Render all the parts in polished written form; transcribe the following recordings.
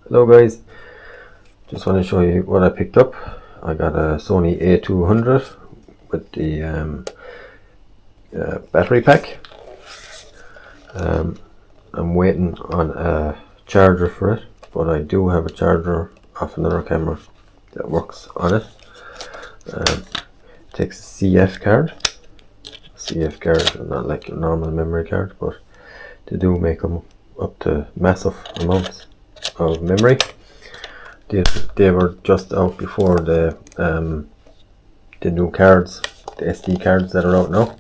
Hello guys, just want to show you what I picked up. I got a Sony A200 with the battery pack. I'm waiting on a charger for it, but I do have a charger off another camera that works on it. Takes a CF card. CF card, not like your normal memory card, but they do make them up to massive amounts of memory. They were just out before the new cards, the SD cards that are out now.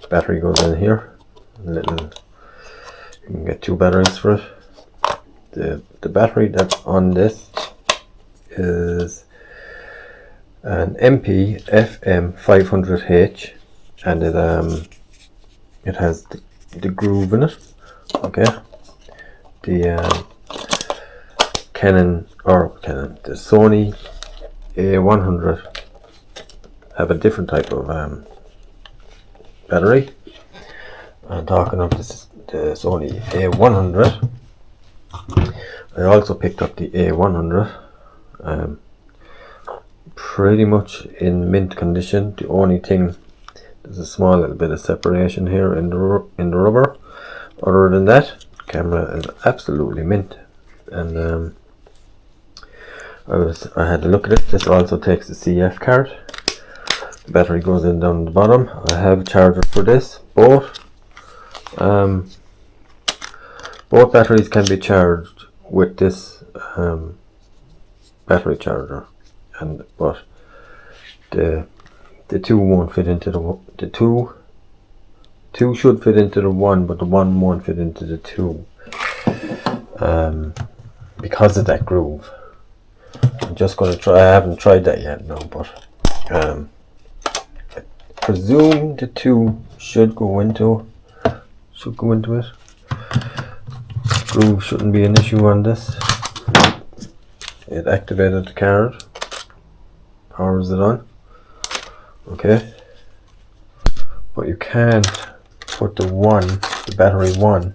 Battery goes in here. You can get two batteries for it. The battery that's on this is an MP FM 500H, and it has the groove in it. Okay. The the Sony A100 have a different type of battery. And talking of this, the Sony A100, I also picked up the A100. Pretty much in mint condition. The only thing, there's a small little bit of separation here in the rubber. Other than that, camera is absolutely mint. And I had a look at it. This also takes the CF card. The battery goes in down the bottom. I have a charger for this. Both batteries can be charged with this battery charger, but the two won't fit into the two should fit into the one, but the one won't fit into the two. Because of that groove. I'm just going to try. I haven't tried that yet, no, but I presume the two should go into it. Groove shouldn't be an issue on this. It activated the card. Powers it on. Okay. But you can't put the battery one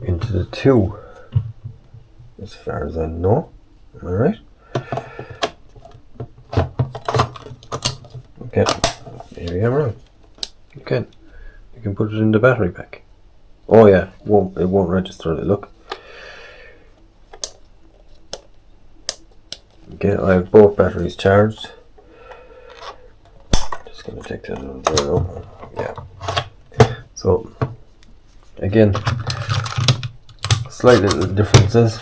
into the two, as far as I know. Am I right? Okay, maybe I'm wrong. You can put it in the battery pack. Oh yeah, it won't register it. Look. Okay, I have both batteries charged. Just gonna take that out. Yeah. So again, slight little differences.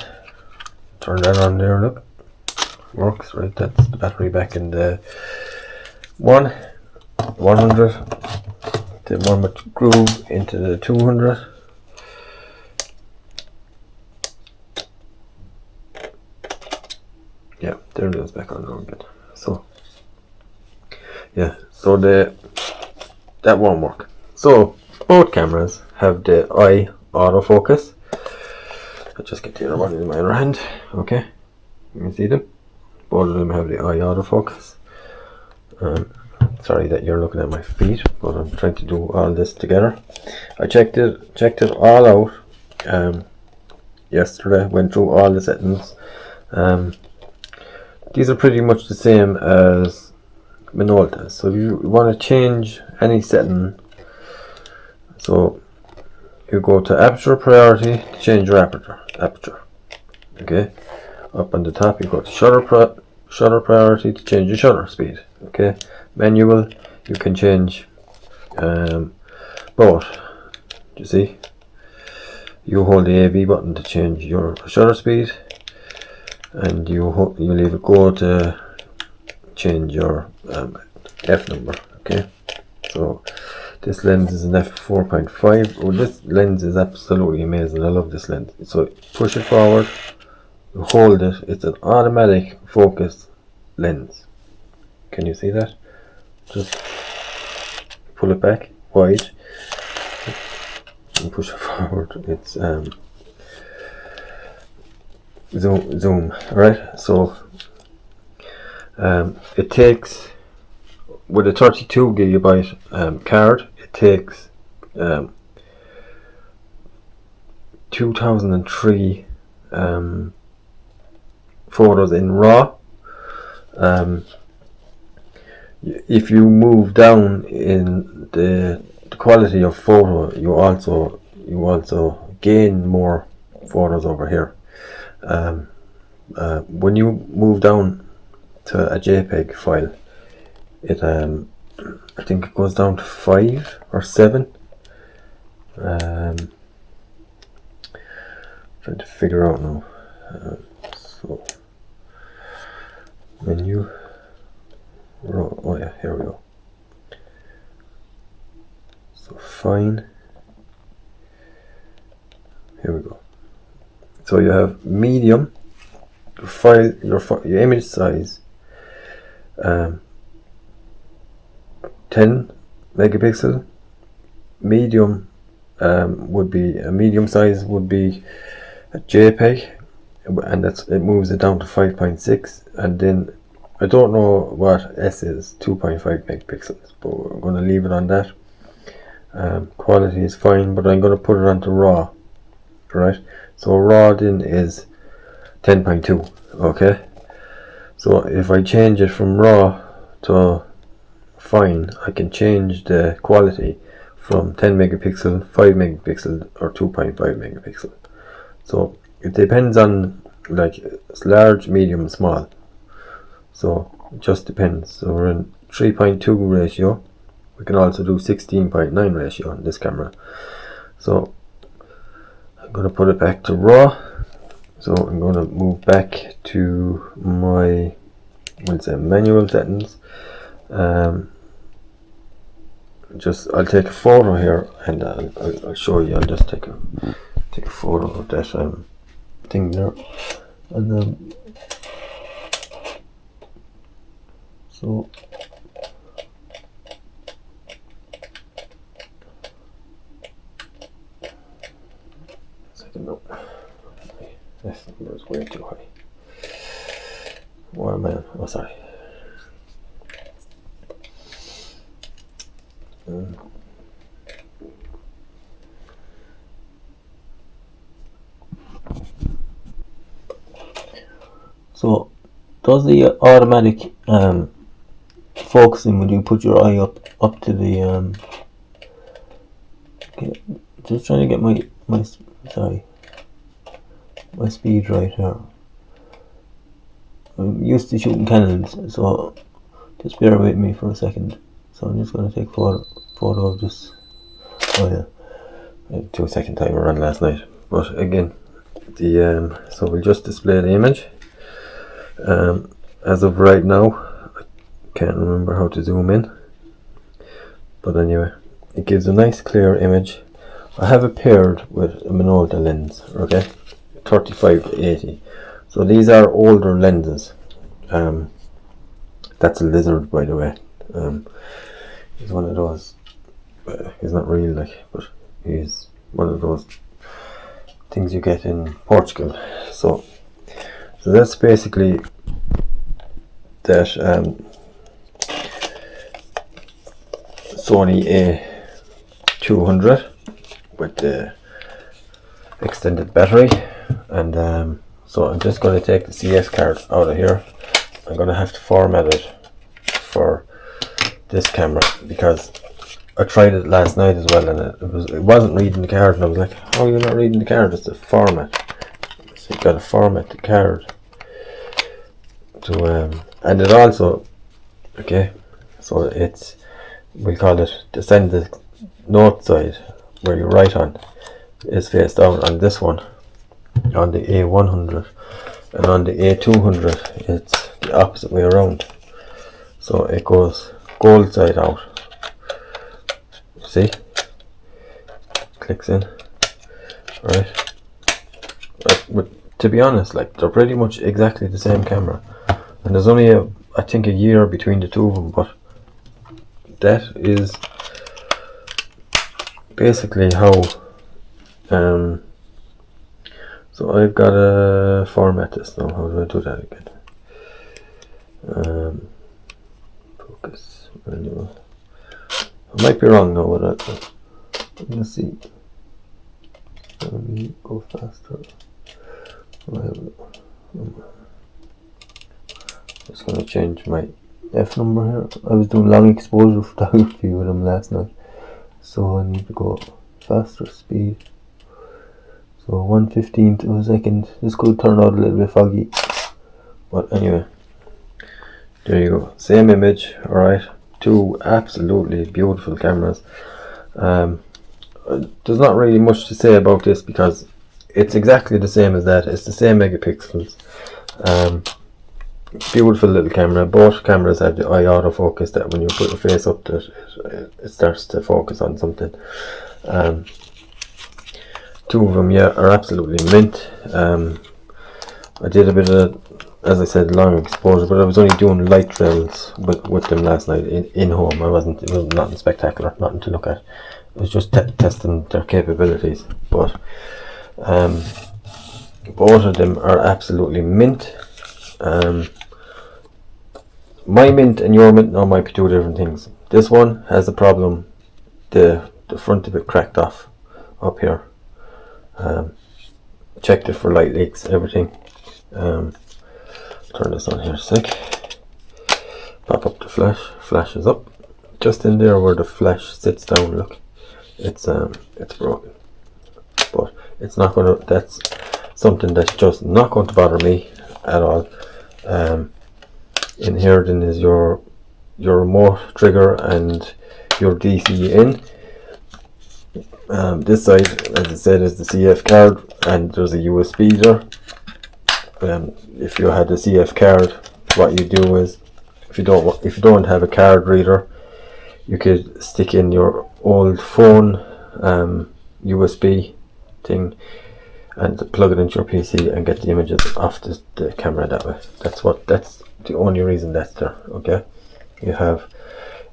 Turn that on there, look. Works, right? That's the battery back in the 100. The one with groove into the 200. Yeah, there it is, back on there again. So yeah, so that won't work. So both cameras have the eye autofocus. I'll just get the other one in my other hand. Okay, you can see them. Both of them have the eye autofocus. Sorry that you're looking at my feet, but I'm trying to do all this together. I checked it all out yesterday. Went through all the settings. These are pretty much the same as Minolta. So if you want to change any setting, so you go to aperture priority to change your aperture. Okay, up on the top you go to shutter priority to change your shutter speed. Okay, manual, you can change both. You see, you hold the AV button to change your shutter speed, and you leave it go to change your f number. Okay, so this lens is an f4.5. Oh, this lens is absolutely amazing. I love this lens. So push it forward, you hold it. It's an automatic focus lens. Can you see that? Just pull it back wide and push it forward. It's zoom. Alright, so it takes, with a 32 GB card, it takes 2003 photos in RAW. If you move down in the quality of photo, you also gain more photos over here. When you move down to a JPEG file, it I think it goes down to 5 or 7. Trying to figure out now. So menu. Oh yeah, here we go. So fine. Here we go. So you have medium. Your image size. 10 megapixel. Medium would be a medium size would be a JPEG, and it moves it down to 5.6, and then I don't know what S is, 2.5 megapixels, but we're going to leave it on that. Quality is fine, but I'm going to put it onto RAW, right? So RAW then is 10.2, okay? So if I change it from RAW to fine, I can change the quality from 10 megapixel, 5 megapixel, or 2.5 megapixel. So it depends on, like, it's large, medium, small. So it just depends. So we're in 3.2 ratio. We can also do 16.9 ratio on this camera. So I'm going to put it back to RAW. So I'm going to move back to my, let's say, manual settings. I'll take a photo here, and I'll show you. I'll just take a photo of that thing there, and then so second, no, this number is way too high. Why man? Oh, sorry. So does the automatic focusing when you put your eye up to the okay, just trying to get my speed right here. I'm used to shooting Canons, so just bear with me for a second. So I'm just going to take photo of this. Oh yeah, I had 2-second timer on last night. But again, the so we'll just display the image. As of right now, I can't remember how to zoom in, but anyway, it gives a nice clear image. I have it paired with a Minolta lens, okay, 35-80. So these are older lenses. That's a lizard, by the way. He's one of those. He's not real, like, but he's one of those things you get in Portugal. So that's basically that Sony A200 with the extended battery, and so I'm just going to take the CS card out of here. I'm going to have to format it for this camera because I tried it last night as well, and it wasn't reading the card, and I was like, how are you not reading the card? It's the format. So you've got to format the card to and it also, okay, so it's, we call it, to send the note side where you write on is face down on this one, on the A100, and on the A200 it's the opposite way around. So it goes gold side out. See? Clicks in. Right? But to be honest, like, they're pretty much exactly the same camera. And there's only I think a year between the two of them, but that is basically how so I've got to format this now. How do I do that again? Focus manual. I might be wrong now with that. Let's see. Let me go faster. Just gonna change my F number here. I was doing long exposure photography with them last night, so I need to go faster speed. So 1/15 to a second. This could turn out a little bit foggy, but anyway, there you go. Same image. Alright, two absolutely beautiful cameras. There's not really much to say about this because it's exactly the same as that. It's the same megapixels. Beautiful little camera. Both cameras have the eye autofocus that when you put your face up to it, it starts to focus on something. Two of them, yeah, are absolutely mint. I did a bit of, as I said, long exposure, but I was only doing light drills with them last night in home. It was nothing spectacular, nothing to look at. It was just testing their capabilities. But both of them are absolutely mint. My mint and your mint now might be two different things. This one has a problem. The front of it cracked off up here. Checked it for light leaks, everything. Turn this on here a sec. Pop up the flash. Flash is up. Just in there where the flash sits down, look. It's broken. But it's not gonna, that's something that's just not going to bother me at all. In here then is your remote trigger and your DC in. This side, as I said, is the CF card, and there's a USB there. If you had the CF card, what you do is, if you don't have a card reader, you could stick in your old phone USB thing and plug it into your PC and get the images off the camera that way. That's the only reason that's there. Okay, you have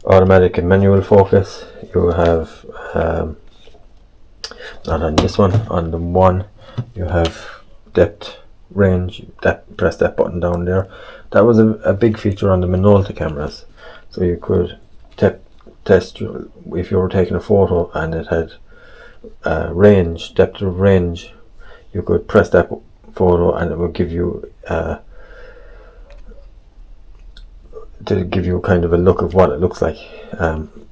automatic and manual focus. You have not on this one, on the one you have depth range. Press that button down there. That was a big feature on the Minolta cameras, so you could test if you were taking a photo and it had depth of range. You could press that photo and it would give you to give you kind of a look of what it looks like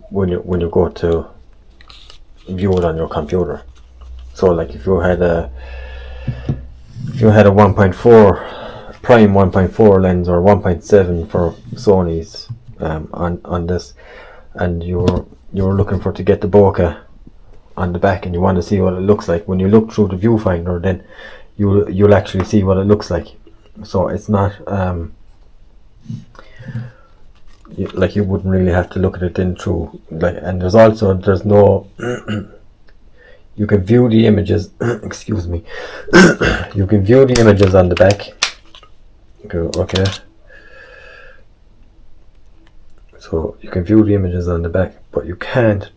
when you go to view it on your computer. So like if you had a 1.4 prime 1.4 lens or 1.7 for Sony's on this, and you were looking to get the bokeh on the back and you want to see what it looks like, when you look through the viewfinder, then you'll actually see what it looks like. So it's not like you wouldn't really have to look at it in through, like, and there's no you can view the images excuse me you can view the images on the back. Okay, so you can view the images on the back, but you can't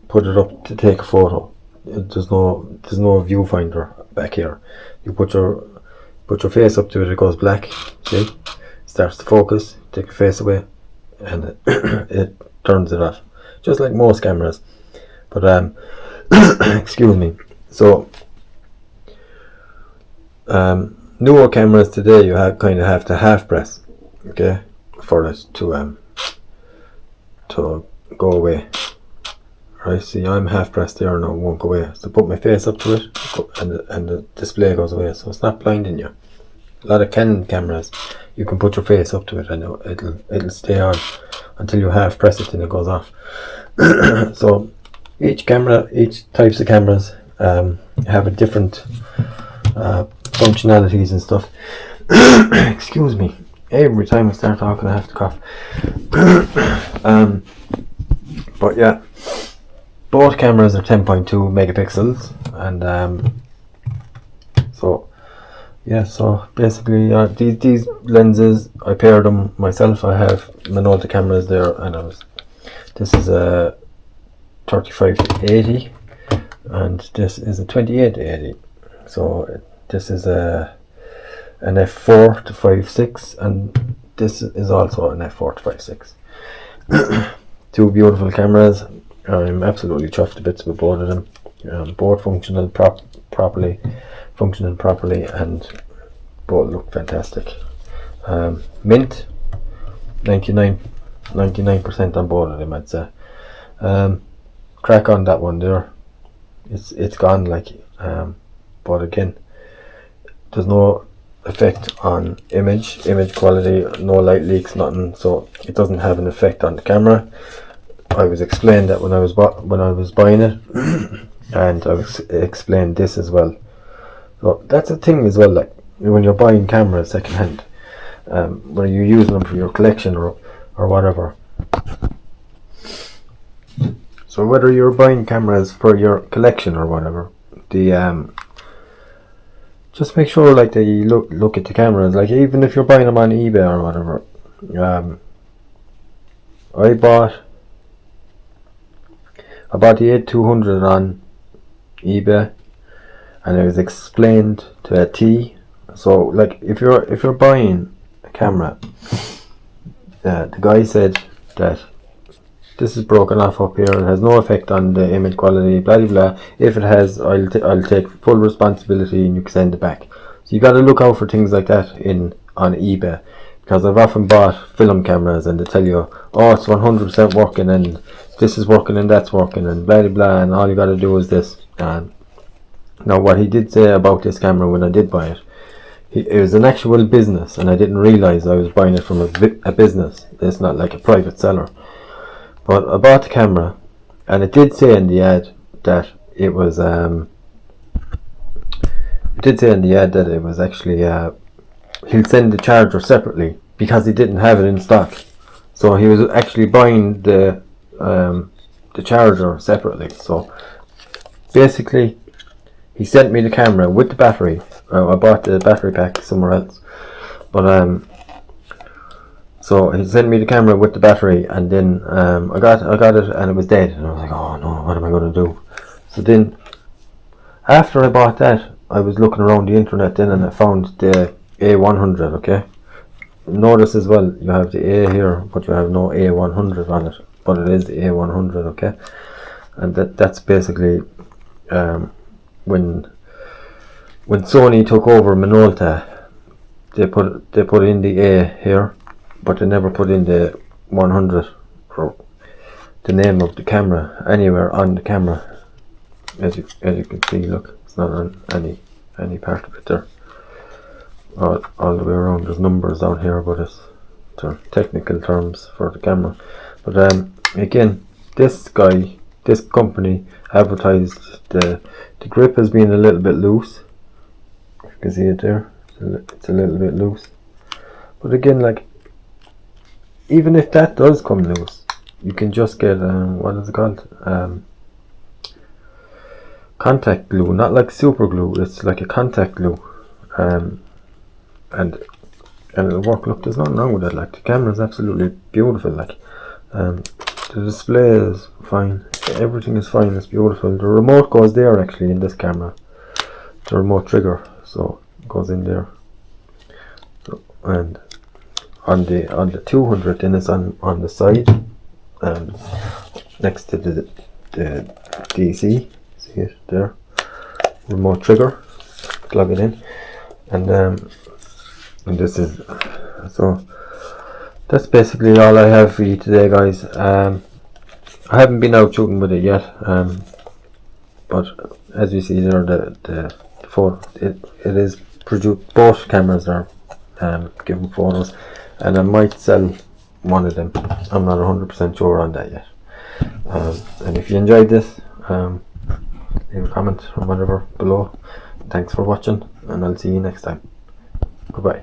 put it up to take a photo. There's no viewfinder back here. You put your face up to it, it goes black, see, starts to focus, take your face away, and it turns it off, just like most cameras. But excuse me. So newer cameras today, you kind of have to half press, okay, for it to go away. Right, see, I'm half pressed there now, it won't go away. So put my face up to it and the display goes away, so it's not blinding you. A lot of Canon cameras, you can put your face up to it and it'll stay on until you half press it and it goes off. So each types of cameras have a different functionalities and stuff. Excuse me, every time I start talking I have to cough. But yeah, both cameras are 10.2 megapixels, and so yeah, so basically these lenses, I paired them myself. I have Minolta cameras there, and this is a 35 to 80 and this is a 28 to 80. So this is an f4 to 5.6 and this is also an f4 to 5.6. Two beautiful cameras. I'm absolutely chuffed to bits with both of them. Both functional, properly, functioning properly, and both look fantastic. Mint, 99% on both of them, I'd say. Crack on that one there. It's gone, like, but again, there's no effect on image quality, no light leaks, nothing, so it doesn't have an effect on the camera. I was explained that when I was buying it, and I was explained this as well. So that's a thing as well, like when you're buying cameras second hand, when you're using them for your collection or whatever. So whether you're buying cameras for your collection or whatever, just make sure like that you look at the cameras. Like even if you're buying them on eBay or whatever, I bought the A200 on eBay, and it was explained to a T. So like if you're buying a camera, the guy said that this is broken off up here, it has no effect on the image quality, blah blah blah. If it has, I'll take full responsibility and you can send it back. So you got to look out for things like that on eBay, because I've often bought film cameras and they tell you, oh, it's 100% working and this is working and that's working and blah blah blah, and all you got to do is this. And now what he did say about this camera when I did buy it, it was an actual business, and I didn't realize I was buying it from a business. It's not like a private seller. But I bought the camera, and it did say in the ad that it was actually he'll send the charger separately because he didn't have it in stock. So he was actually buying the charger separately. So basically, he sent me the camera with the battery. I bought the battery pack somewhere else, but so he sent me the camera with the battery, and then I got it, and it was dead, and I was like, oh no, what am I going to do? So then after I bought that, I was looking around the internet then, and I found the A100. Okay, notice as well, you have the A here, but you have no A100 on it, but it is the A100. Okay, and that's basically when Sony took over Minolta, they put in the A here, but they never put in the 100 or the name of the camera anywhere on the camera. As you can see, look, it's not on any part of it there. All the way around, there's numbers down here, but they're technical terms for the camera. But again, this company advertised the grip as being a little bit loose. You can see it there. It's a little bit loose. But again, like, even if that does come loose, you can just get what is it called? Contact glue, not like super glue. It's like a contact glue, and it'll work. Look, there's nothing wrong with it. Like, the camera is absolutely beautiful. Like, the display is fine. Everything is fine. It's beautiful. The remote goes there actually in this camera. The remote trigger, so it goes in there. So, and on the 200, then it's on the side, next to the DC. See it there? Remote trigger. Plug it in, and this is, so that's basically all I have for you today, guys. I haven't been out shooting with it yet, but as you see there, the photo, it is produced. Both cameras are giving photos, and I might sell one of them. I'm not 100% sure on that yet. And if you enjoyed this, leave a comment or whatever below. Thanks for watching, and I'll see you next time. Goodbye.